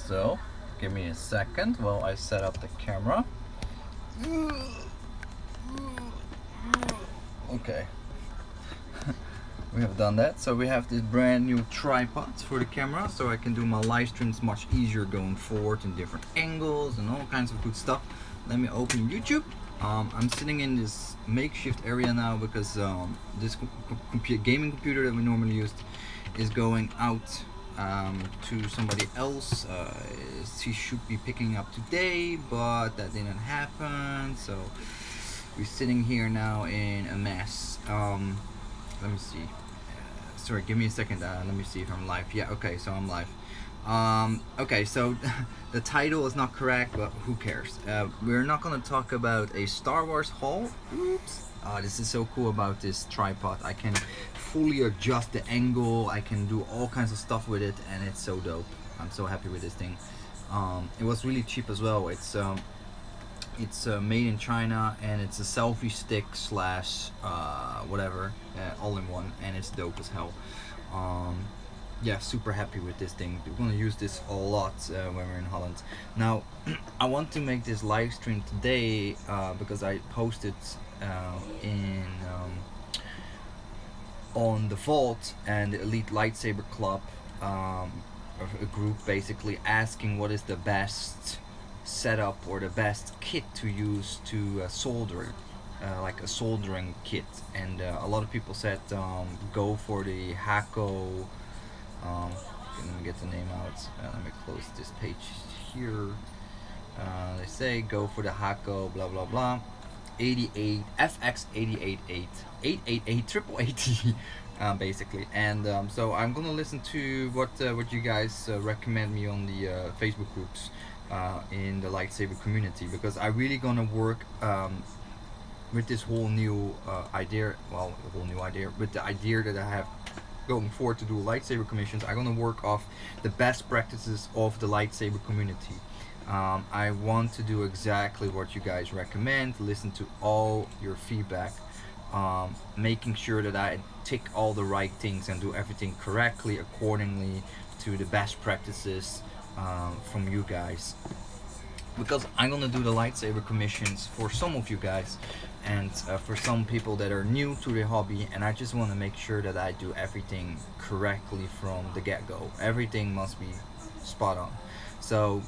So, give me a second while I set up the camera. Okay, we have done that. So we have this brand new tripod for the camera, so I can do my live streams much easier going forward in different angles and all kinds of good stuff. Let me open YouTube. I'm sitting in this makeshift area now because this gaming computer that we normally use is going out to somebody else. She should be picking up today, but that didn't happen. So we're sitting here now in a mess. Let me see. Sorry, give me a second. Let me see if I'm live. Yeah, okay, so I'm live. Okay, so the title is not correct, but who cares? We're not gonna talk about a Star Wars haul. Oops. This is so cool about this tripod. I can fully adjust the angle. I can do all kinds of stuff with it, and it's so dope. I'm so happy with this thing. It was really cheap as well. It's made in China, and it's a selfie stick slash whatever, all in one, and it's dope as hell. Yeah, super happy with this thing. We're gonna use this a lot when we're in Holland. Now, I want to make this live stream today because I posted in on the Vault and the Elite Lightsaber Club, a group basically asking what is the best setup or the best kit to use to solder, like a soldering kit, and a lot of people said go for the Hako. Let me get the name out. Let me close this page here. They say go for the Hako blah blah blah 88 FX 888 basically, and so I'm gonna listen to what you guys recommend me on the Facebook groups in the lightsaber community, because I really gonna work with this whole new idea. Well, a whole new idea, with the idea that I have going forward to do lightsaber commissions. I'm gonna work off the best practices of the lightsaber community. I want to do exactly what you guys recommend, listen to all your feedback, making sure that I tick all the right things and do everything correctly accordingly to the best practices from you guys, because I'm gonna do the lightsaber commissions for some of you guys and for some people that are new to the hobby, and I just want to make sure that I do everything correctly from the get-go. Everything must be spot on. So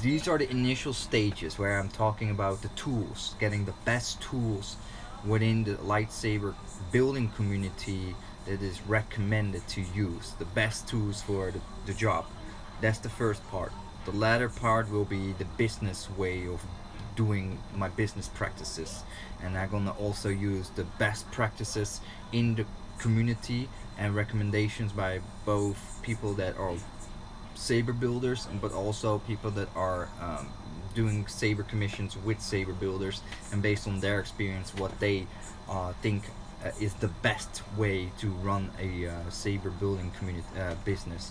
these are the initial stages where I'm talking about the tools, getting the best tools within the lightsaber building community that is recommended to use, the best tools for the job. That's the first part. The latter part will be the business way of doing my business practices, and I'm gonna also use the best practices in the community and recommendations by both people that are saber builders, but also people that are doing saber commissions with saber builders, and based on their experience what they think is the best way to run a saber building community business.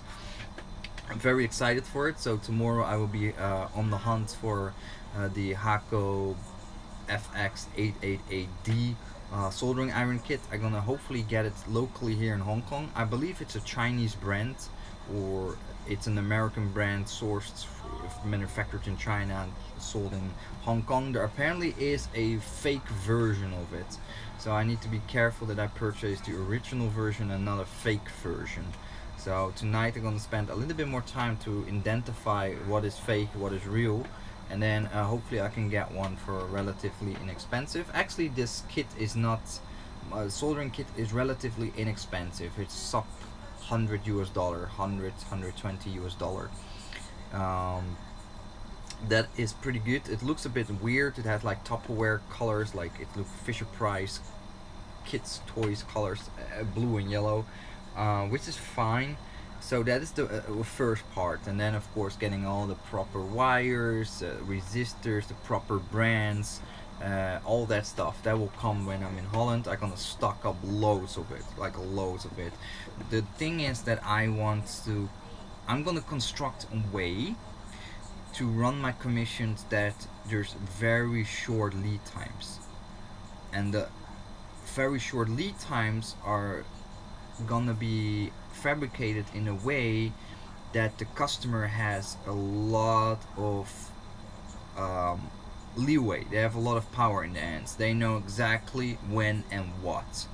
I'm very excited for it. So tomorrow I will be on the hunt for the Hako FX888D soldering iron kit. I'm gonna hopefully get it locally here in Hong Kong. I believe it's a Chinese brand, or it's an American brand sourced, manufactured in China and sold in Hong Kong. There apparently is a fake version of it, so I need to be careful that I purchase the original version and not a fake version. So tonight I'm gonna spend a little bit more time to identify what is fake, what is real, and then hopefully I can get one for relatively inexpensive. Actually, this kit is not, soldering kit is relatively inexpensive. It's sub $100 US, 120 US dollar. That is pretty good. It looks a bit weird. It has like Tupperware colors, like it looks Fisher Price kids toys colors, blue and yellow. Which is fine. So that is the first part, and then of course getting all the proper wires, resistors, the proper brands, all that stuff. That will come when I'm in Holland. I'm gonna stock up loads of it, like loads of it. The thing is that I'm gonna construct a way to run my commissions that there's very short lead times, and the very short lead times are gonna be fabricated in a way that the customer has a lot of um, leeway. They have a lot of power in their hands. They know exactly when and what.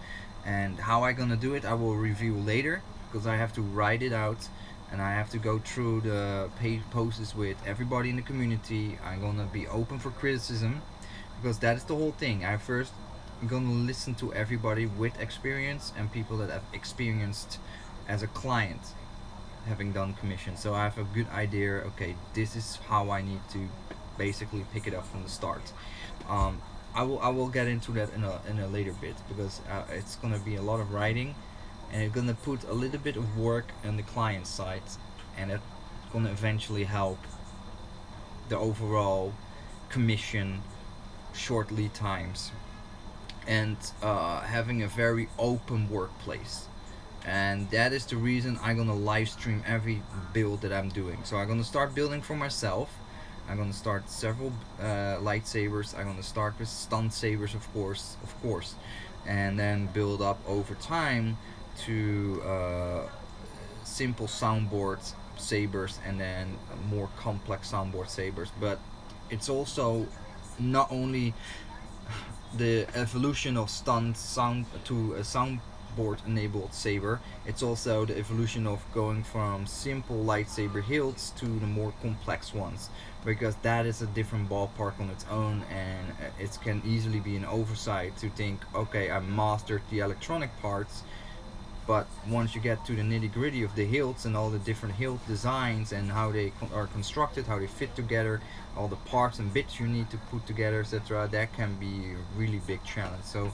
And how I gonna do it, I will review later because I have to write it out and I have to go through the page posts with everybody in the community. I'm gonna be open for criticism because that is the whole thing. I first gonna listen to everybody with experience and people that have experienced as a client having done commissions. So I have a good idea. Okay, this is how I need to basically pick it up from the start. Um, I will get into that in a later bit because it's gonna be a lot of writing, and it's gonna put a little bit of work on the client side, and it's gonna eventually help the overall commission, short lead times, and having a very open workplace. And that is the reason I'm gonna live stream every build that I'm doing. So I'm gonna start building for myself. I'm gonna start several lightsabers. I'm gonna start with stunt sabers, of course, and then build up over time to simple soundboard sabers, and then more complex soundboard sabers. But it's also not only the evolution of stunt sound to a soundboard enabled saber, it's also the evolution of going from simple lightsaber hilts to the more complex ones, because that is a different ballpark on its own, and it can easily be an oversight to think, okay, I mastered the electronic parts, but once you get to the nitty gritty of the hilts and all the different hilt designs and how they are constructed, how they fit together, all the parts and bits you need to put together, etc., that can be a really big challenge. So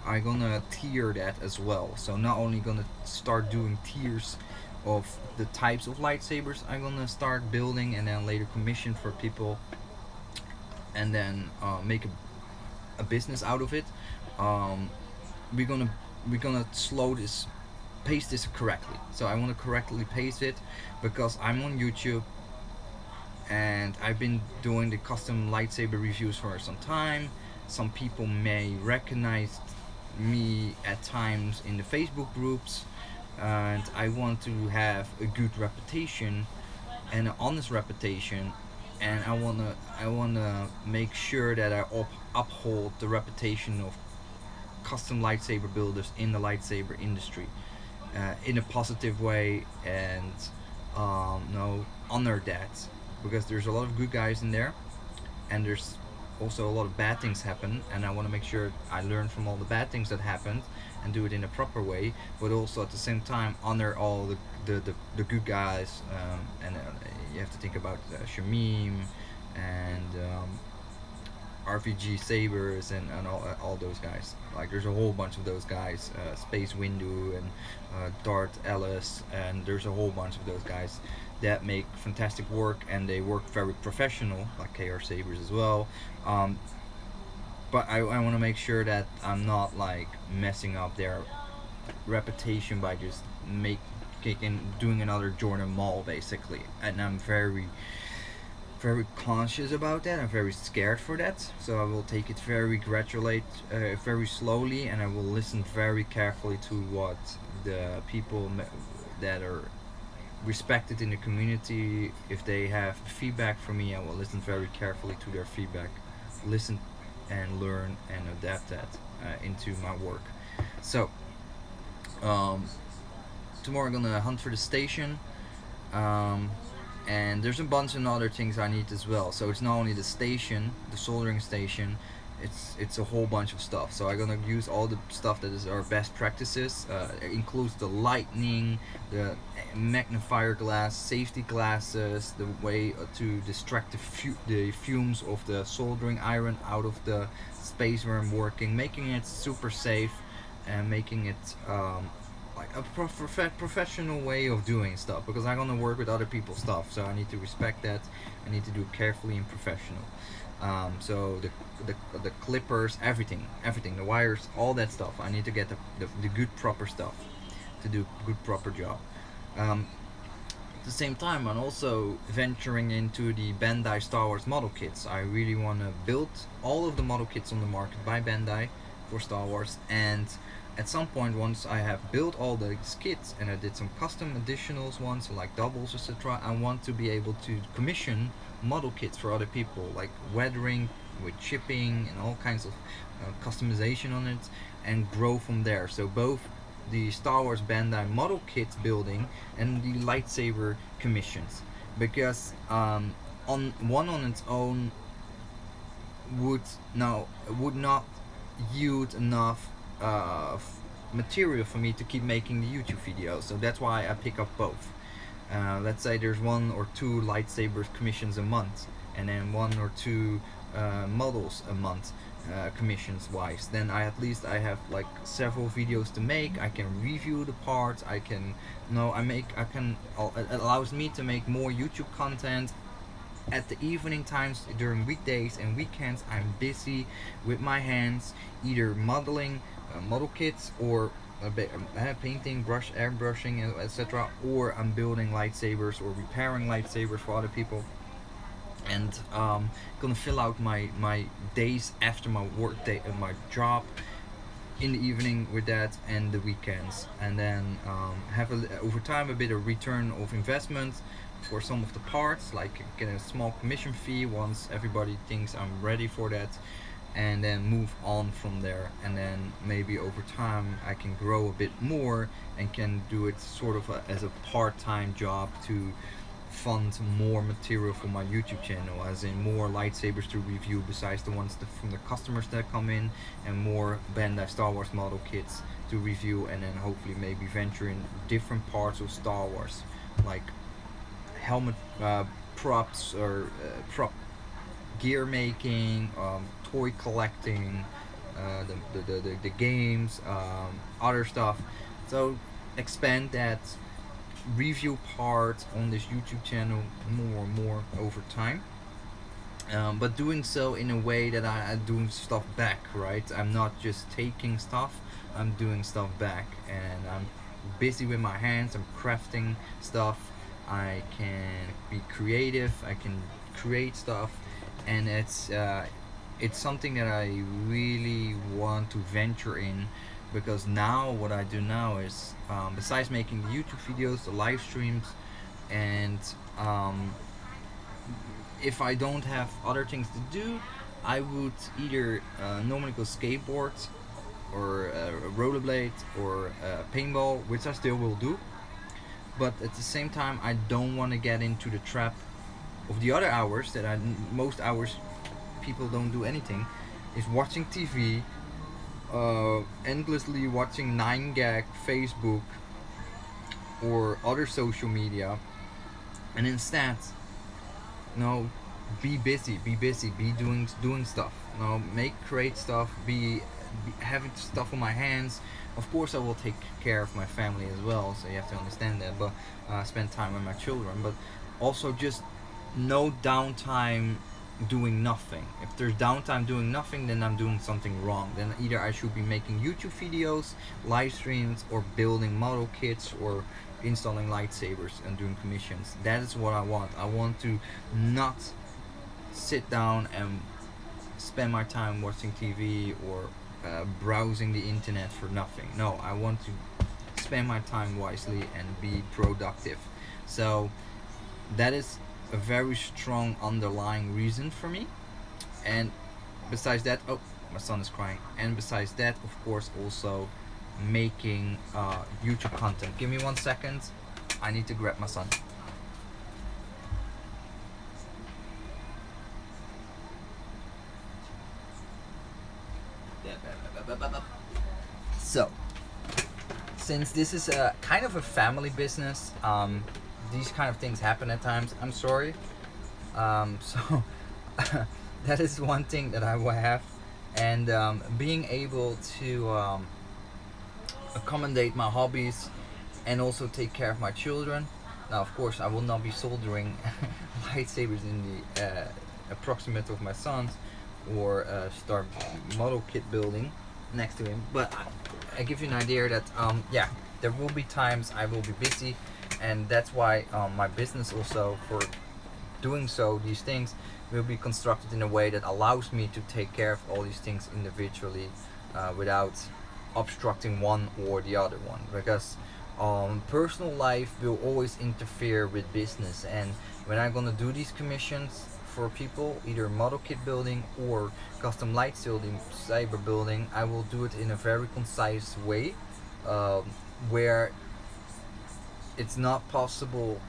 I'm gonna tier that as well. So not only gonna start doing tiers of the types of lightsabers I'm gonna start building and then later commission for people, and then make a business out of it. Um, we're gonna slow this paste this correctly. So I want to correctly paste it because I'm on YouTube and I've been doing the custom lightsaber reviews for some time. Some people may recognize me at times in the Facebook groups, and I want to have a good reputation and an honest reputation, and I wanna make sure that I uphold the reputation of custom lightsaber builders in the lightsaber industry in a positive way, and no, honor that, because there's a lot of good guys in there and there's also a lot of bad things happen, and I want to make sure I learn from all the bad things that happened and do it in a proper way, but also at the same time honor all the good guys, and you have to think about Shamim and RPG Sabers and all those guys. Like there's a whole bunch of those guys, Space Windu and Dart Ellis, and there's a whole bunch of those guys that make fantastic work, and they work very professional, like KR Sabers as well. But I want to make sure that I'm not like messing up their reputation by just doing another Jordan Mall basically, and I'm very conscious about that. I'm very scared for that. So I will take it very gradually, very slowly, and I will listen very carefully to what the people that are respected in the community, if they have feedback from me, I will listen very carefully to their feedback, listen and learn and adapt that into my work. So tomorrow I'm gonna hunt for the station. And there's a bunch of other things I need as well. So it's not only the station, the soldering station, it's a whole bunch of stuff. So I'm gonna use all the stuff that is our best practices. It includes the lightning, the magnifier glass, safety glasses, the way to distract the fumes of the soldering iron out of the space where I'm working, making it super safe and making it like a professional way of doing stuff, because I'm gonna work with other people's stuff, so I need to respect that. I need to do it carefully and professional. So the clippers, everything, the wires, all that stuff. I need to get the good proper stuff to do good proper job. At the same time, I'm also venturing into the Bandai Star Wars model kits. I really want to build all of the model kits on the market by Bandai for Star Wars, and at some point, once I have built all the kits and I did some custom additionals ones, so like doubles, etc., I want to be able to commission model kits for other people, like weathering with chipping and all kinds of customization on it, and grow from there. So both the Star Wars Bandai model kits building and the lightsaber commissions, because on its own would would not yield enough material for me to keep making the YouTube videos. So that's why I pick up both. Let's say there's 1 or 2 lightsabers commissions a month, and then 1 or 2 models a month, commissions wise. Then I have like several videos to make. I can review the parts. I can it allows me to make more YouTube content. At the evening times during weekdays and weekends, I'm busy with my hands, either modeling model kits, or painting, airbrushing, etc., or I'm building lightsabers or repairing lightsabers for other people, and gonna fill out my days after my work day and my job in the evening with that, and the weekends, and then have over time a bit of return of investment for some of the parts, like get a small commission fee once everybody thinks I'm ready for that, and then move on from there. And then maybe over time I can grow a bit more and can do it sort of as a part-time job to fund more material for my YouTube channel, as in more lightsabers to review besides the ones from the customers that come in, and more Bandai Star Wars model kits to review, and then hopefully maybe venture in different parts of Star Wars, like helmet props, or prop gear making, toy collecting, the games, other stuff. So expand that review part on this YouTube channel more and more over time. But doing so in a way that I'm doing stuff back, right? I'm not just taking stuff, I'm doing stuff back, and I'm busy with my hands. I'm crafting stuff. I can be creative. I can create stuff, and it's something that I really want to venture in, because now what I do now is, besides making the YouTube videos, the live streams, and if I don't have other things to do, I would either normally go skateboard, or rollerblade, or paintball, which I still will do. But at the same time, I don't want to get into the trap of the other hours that most hours people don't do anything, is watching TV, endlessly watching 9gag, Facebook, or other social media, and instead, be busy, be doing stuff. Create stuff, be having stuff on my hands. Of course, I will take care of my family as well, so you have to understand that. But spend time with my children. But also, just no downtime doing nothing. If there's downtime doing nothing, then I'm doing something wrong. Then either I should be making YouTube videos, live streams, or building model kits, or installing lightsabers and doing commissions. That is what I want. I want to not sit down and spend my time watching TV, or browsing the internet for nothing. No, I want to spend my time wisely and be productive. So that is a very strong underlying reason for me. And besides that, oh, my son is crying. And besides that, of course, also making YouTube content. Give me 1 second. I need to grab my son. So, since this is a kind of a family business, these kind of things happen at times. I'm sorry. So that is one thing that I will have, and being able to accommodate my hobbies and also take care of my children. Now, of course, I will not be soldering lightsabers in the approximate of my sons, or start model kit building next to him. But I give you an idea that yeah, there will be times I will be busy, and that's why my business also, for doing so, these things will be constructed in a way that allows me to take care of all these things individually, without obstructing one or the other one, because personal life will always interfere with business. And when I'm gonna do these commissions for people, either model kit building or custom lightsaber building, I will do it in a very concise way, um, where it's not possible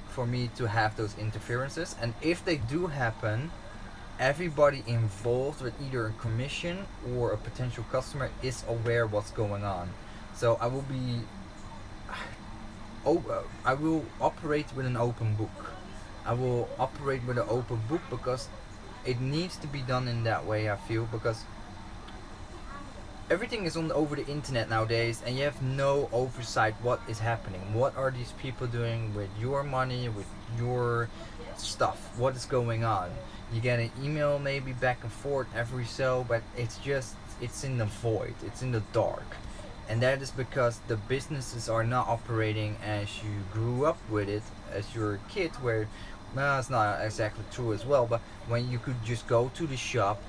for me to have those interferences. And if they do happen, everybody involved with either a commission or a potential customer is aware what's going on. So I will operate with an open book. I will operate with an open book because it needs to be done in that way, I feel, because everything is over the internet nowadays, and you have no oversight what is happening. What are these people doing with your money, with your stuff? What is going on? You get an email maybe back and forth every so, but it's in the void, it's in the dark. And that is because the businesses are not operating as you grew up with it as you're a kid, where, well, it's not exactly true as well, but when you could just go to the shop,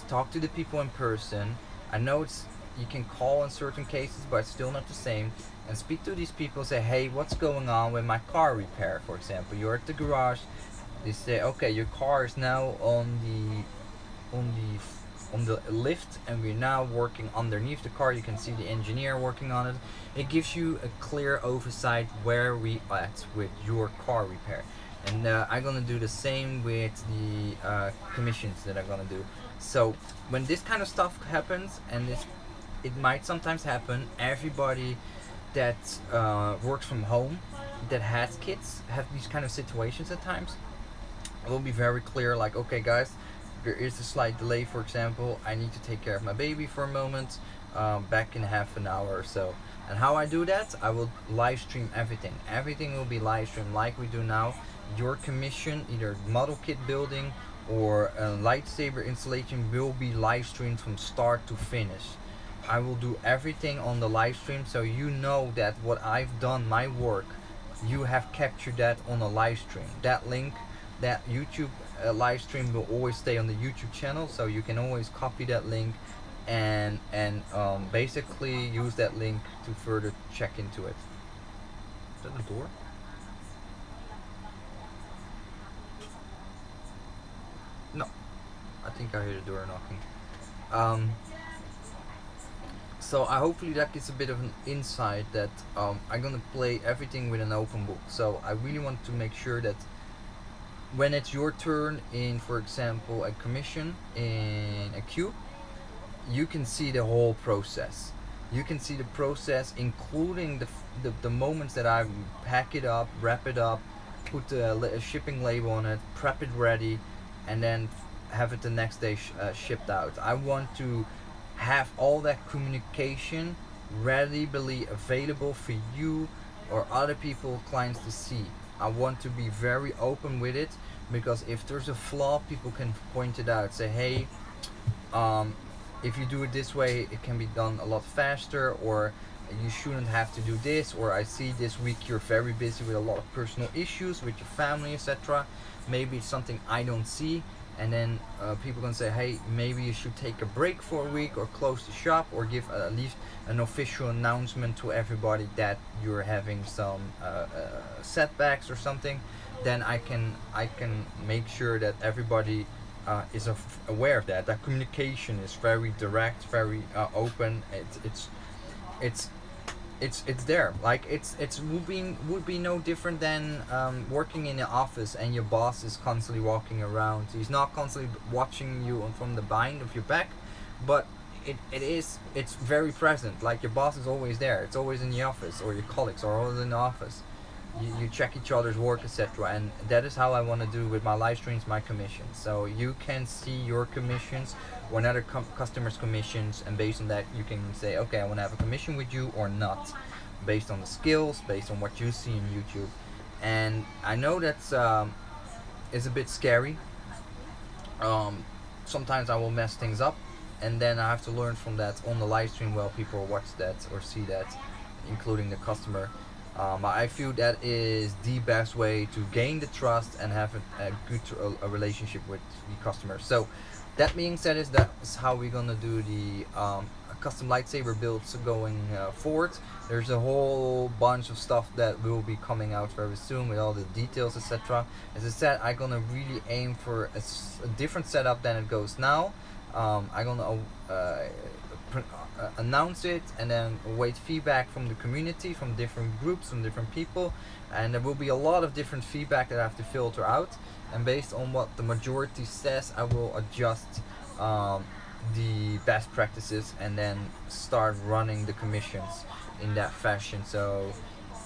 talk to the people in person. I know it's, you can call in certain cases, but it's still not the same, and speak to these people, say, hey, what's going on with my car repair? For example, you're at the garage, they say, okay, your car is now on the lift, and we're now working underneath the car. You can see the engineer working on it. It gives you a clear oversight where we at with your car repair. And I'm gonna do the same with the commissions that I'm gonna do. So when this kind of stuff happens, and it might sometimes happen, everybody that works from home, that has kids, have these kind of situations at times. It will be very clear, like, okay guys, there is a slight delay. For example, I need to take care of my baby for a moment, back in half an hour or so. And how I do that, I will live stream everything will be live streamed like we do now. Your commission, either model kit building or a lightsaber installation, will be live streamed from start to finish. I will do everything on the live stream, so you know that what I've done, my work, you have captured that on a live stream. That link, that YouTube live stream will always stay on the YouTube channel, so you can always copy that link and basically use that link to further check into it. Is that the door? No, I think I hear the door knocking. So hopefully that gives a bit of an insight that I'm gonna play everything with an open book. So I really want to make sure that when it's your turn in, for example, a commission in a queue, you can see the whole process. You can see the process, including the moments that I pack it up, wrap it up, put a shipping label on it, prep it ready, and then have it the next day shipped out. I want to have all that communication readily available for you or other people, clients, to see. I want to be very open with it, because if there's a flaw, people can point it out, say, hey, if you do it this way, it can be done a lot faster, or you shouldn't have to do this, or I see this week you're very busy with a lot of personal issues with your family, etc. Maybe it's something I don't see, and then people can say, hey, maybe you should take a break for a week, or close the shop, or give at least an official announcement to everybody that you're having some setbacks or something. Then I can make sure that everybody is aware of that. That communication is very direct, very open. It's there. Like it's would be no different than working in the office and your boss is constantly walking around. He's not constantly watching you from the behind of your back, but it's very present. Like your boss is always there. It's always in the office, or your colleagues are always in the office. You check each other's work, etc. And that is how I want to do with my live streams, my commissions. So you can see your commissions or another customer's commissions, and based on that you can say, okay, I want to have a commission with you or not, based on the skills, based on what you see in YouTube. And I know that's is a bit scary. Sometimes I will mess things up, and then I have to learn from that on the live stream while people watch that or see that, including the customer. I feel that is the best way to gain the trust and have a good relationship with the customer. So that being said, that's how we're gonna do the custom lightsaber builds going forward. There's a whole bunch of stuff that will be coming out very soon with all the details, etc. As I said, I'm gonna really aim for a different setup than it goes now. I'm gonna announce it and then await feedback from the community, from different groups, from different people, and there will be a lot of different feedback that I have to filter out, and based on what the majority says, I will adjust the best practices and then start running the commissions in that fashion, so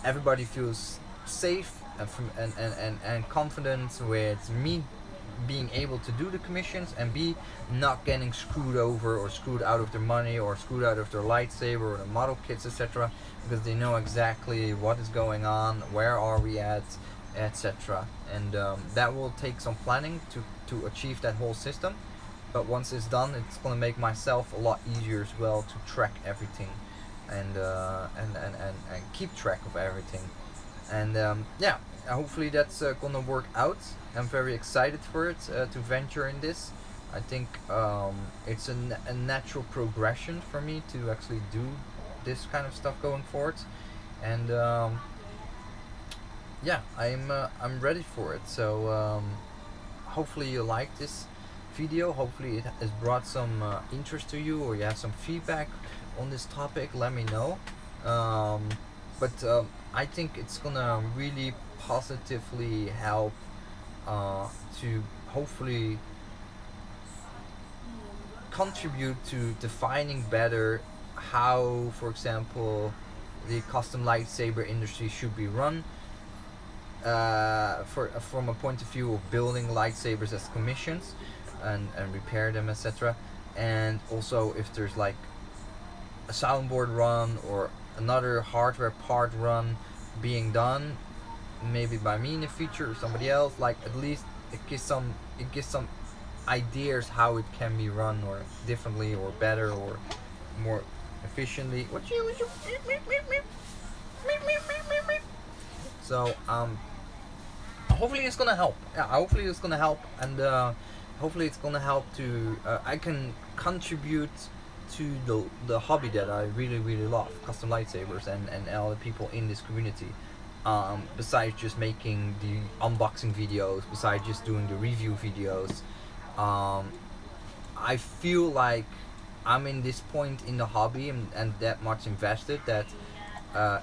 everybody feels safe and confident with me being able to do the commissions, and be not getting screwed over or screwed out of their money or screwed out of their lightsaber or the model kits, etc., because they know exactly what is going on, where are we at, etc. And that will take some planning to achieve that whole system, but once it's done, it's going to make myself a lot easier as well to track everything and keep track of everything. And yeah, hopefully that's gonna work out. I'm very excited for it to venture in this. I think it's a natural progression for me to actually do this kind of stuff going forward, and yeah, I'm ready for it. So hopefully you like this video. Hopefully it has brought some interest to you, or you have some feedback on this topic. Let me know. But I think it's gonna really positively help to hopefully contribute to defining better how, for example, the custom lightsaber industry should be run, from a point of view of building lightsabers as commissions and repair them, etc. And also if there's like a soundboard run or another hardware part run being done, maybe by me in the future or somebody else, like at least it gives some ideas how it can be run, or differently, or better, or more efficiently. So hopefully it's gonna help. Yeah, hopefully it's gonna help, and hopefully it's gonna help to I can contribute to the hobby that I really love, custom lightsabers, and all the people in this community. Besides just making the unboxing videos, besides just doing the review videos, I feel like I'm in this point in the hobby and that much invested that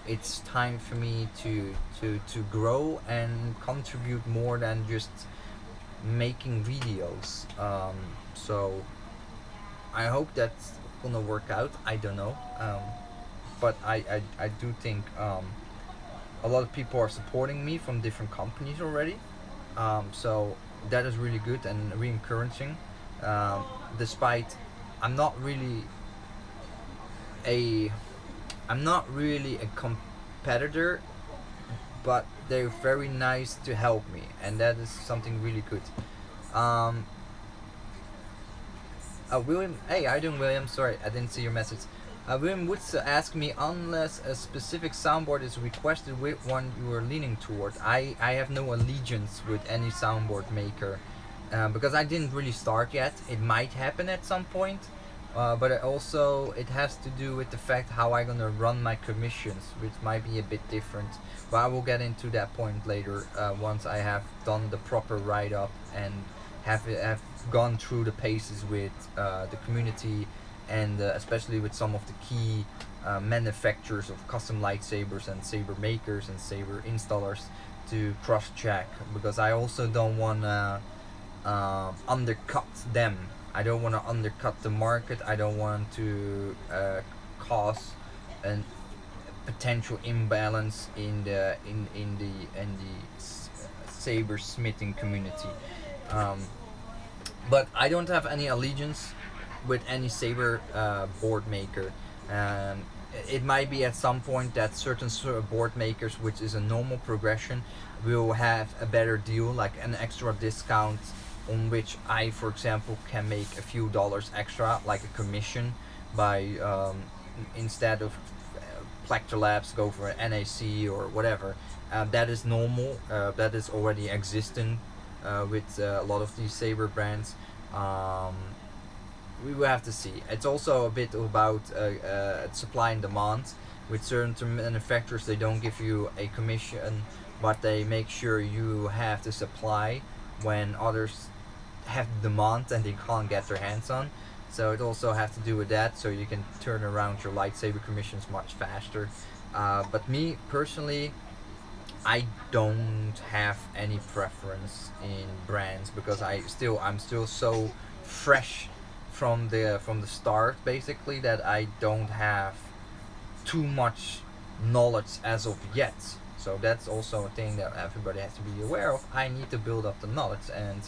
it's time for me to grow and contribute more than just making videos. So I hope that's gonna work out. I don't know, but I do think a lot of people are supporting me from different companies already, so that is really good and really encouraging, despite I'm not really a competitor, but they're very nice to help me, and that is something really good. William, hey, how you doing, William? Sorry, I didn't see your message. William Woods asked me, unless a specific soundboard is requested, which one you are leaning toward. I have no allegiance with any soundboard maker, because I didn't really start yet. It might happen at some point, but it has to do with the fact how I'm gonna run my commissions, which might be a bit different. But I will get into that point later, once I have done the proper write-up and have gone through the paces with the community, and especially with some of the key manufacturers of custom lightsabers and saber makers and saber installers to cross-check, because I also don't want to undercut them. I don't want to undercut the market. I don't want to cause a potential imbalance in the saber smithing community. But I don't have any allegiance with any saber board maker. It might be at some point that certain board makers, which is a normal progression, will have a better deal, like an extra discount, on which I, for example, can make a few dollars extra, like a commission, by instead of Plector Labs go for an NAC or whatever. That is normal. That is already existing with a lot of these saber brands. we will have to see. It's also a bit about supply and demand. With certain manufacturers, they don't give you a commission, but they make sure you have the supply when others have the demand and they can't get their hands on. So it also has to do with that, so you can turn around your lightsaber commissions much faster. But me personally, I don't have any preference in brands because I'm still so fresh from the start basically that I don't have too much knowledge as of yet. So that's also a thing that everybody has to be aware of. I need to build up the knowledge and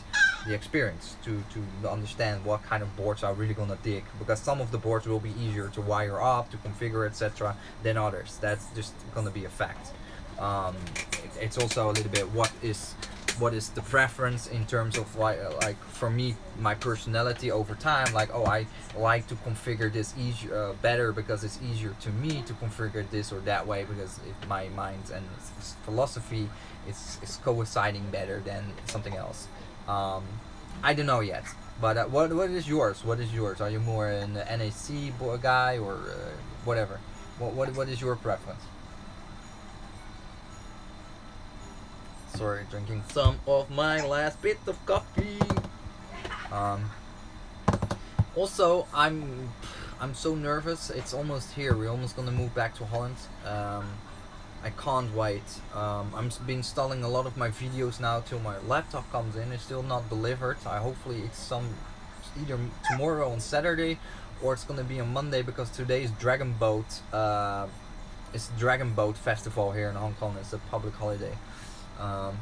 the experience to understand what kind of boards are really gonna dig, because some of the boards will be easier to wire up, to configure, etc. than others. That's just gonna be a fact. It's also a little bit what is the preference in terms of like for me, my personality over time, like, oh, I like to configure this easier better because it's easier to me to configure this or that way, because my mind and philosophy is coinciding better than something else. I don't know yet, but what is yours? What is yours? Are you more an NAC guy or whatever? What is your preference? Sorry, drinking some of my last bit of coffee. Um, Also, I'm so nervous. It's almost here. We're almost gonna move back to Holland. I can't wait. I'm been installing a lot of my videos now till my laptop comes in. It's still not delivered. Hopefully it's either tomorrow on Saturday, or it's gonna be on Monday, because today is Dragon Boat. It's Dragon Boat Festival here in Hong Kong. It's a public holiday.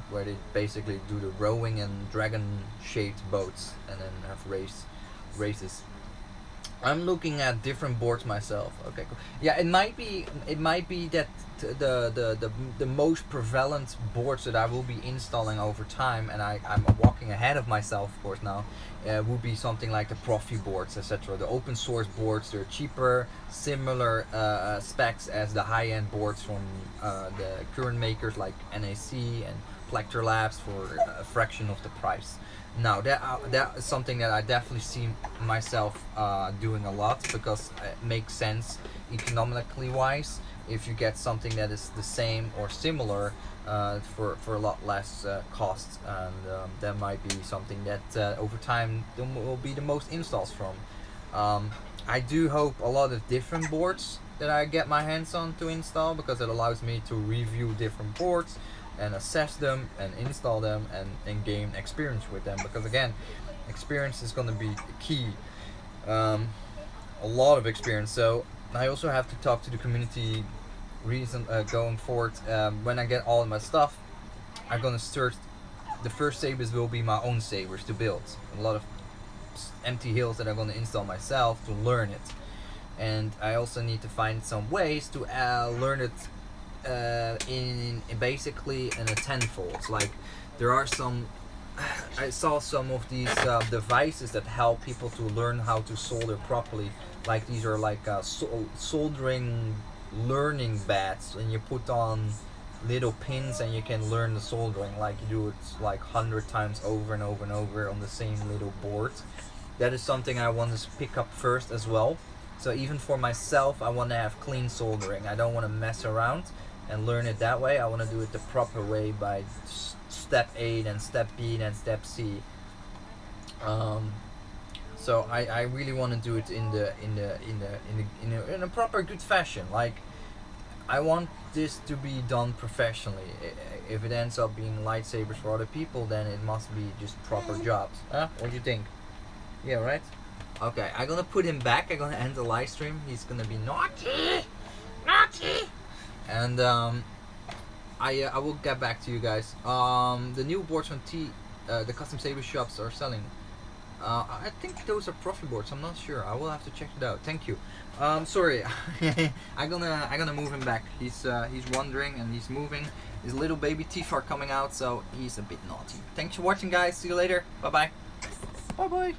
Where they basically do the rowing and dragon-shaped boats, and then have races. I'm looking at different boards myself. Okay, cool. Yeah, it might be that the most prevalent boards that I will be installing over time, and I'm walking ahead of myself, of course, now, would be something like the Profi boards, etc. The open source boards. They're cheaper, similar specs as the high-end boards from the current makers like NAC and Plector Labs for a fraction of the price. Now that is something that I definitely see myself doing a lot, because it makes sense economically wise if you get something that is the same or similar for a lot less cost, and that might be something that over time will be the most installs from. I do hope a lot of different boards that I get my hands on to install, because it allows me to review different boards and assess them and install them and gain experience with them, because again, experience is going to be key. A lot of experience. So I also have to talk to the community going forward. When I get all of my stuff, I'm going to start. The first sabers will be my own sabers to build. A lot of empty hills that I'm going to install myself to learn it, and I also need to find some ways to learn it in basically in a tenfold. Like, there are some I saw some of these devices that help people to learn how to solder properly. Like, these are like soldering learning bats, and you put on little pins and you can learn the soldering. Like, you do it like 100 times over and over and over on the same little board. That is something I want to pick up first as well. So even for myself, I want to have clean soldering. I don't want to mess around and learn it that way. I want to do it the proper way, by step A, then step B, then step C. So I really want to do it in a proper good fashion. Like, I want this to be done professionally. If it ends up being lightsabers for other people, then it must be just proper jobs. Huh? What do you think? Yeah, right? Okay, I'm gonna put him back. I'm gonna end the live stream. He's gonna be naughty! Naughty! And I will get back to you guys. The new boards from the custom saber shops are selling. I think those are Profi boards. I'm not sure. I will have to check it out. Thank you. Sorry. I'm gonna move him back. He's wandering and he's moving. His little baby teeth are coming out, so he's a bit naughty. Thanks for watching, guys. See you later. Bye bye. Bye bye.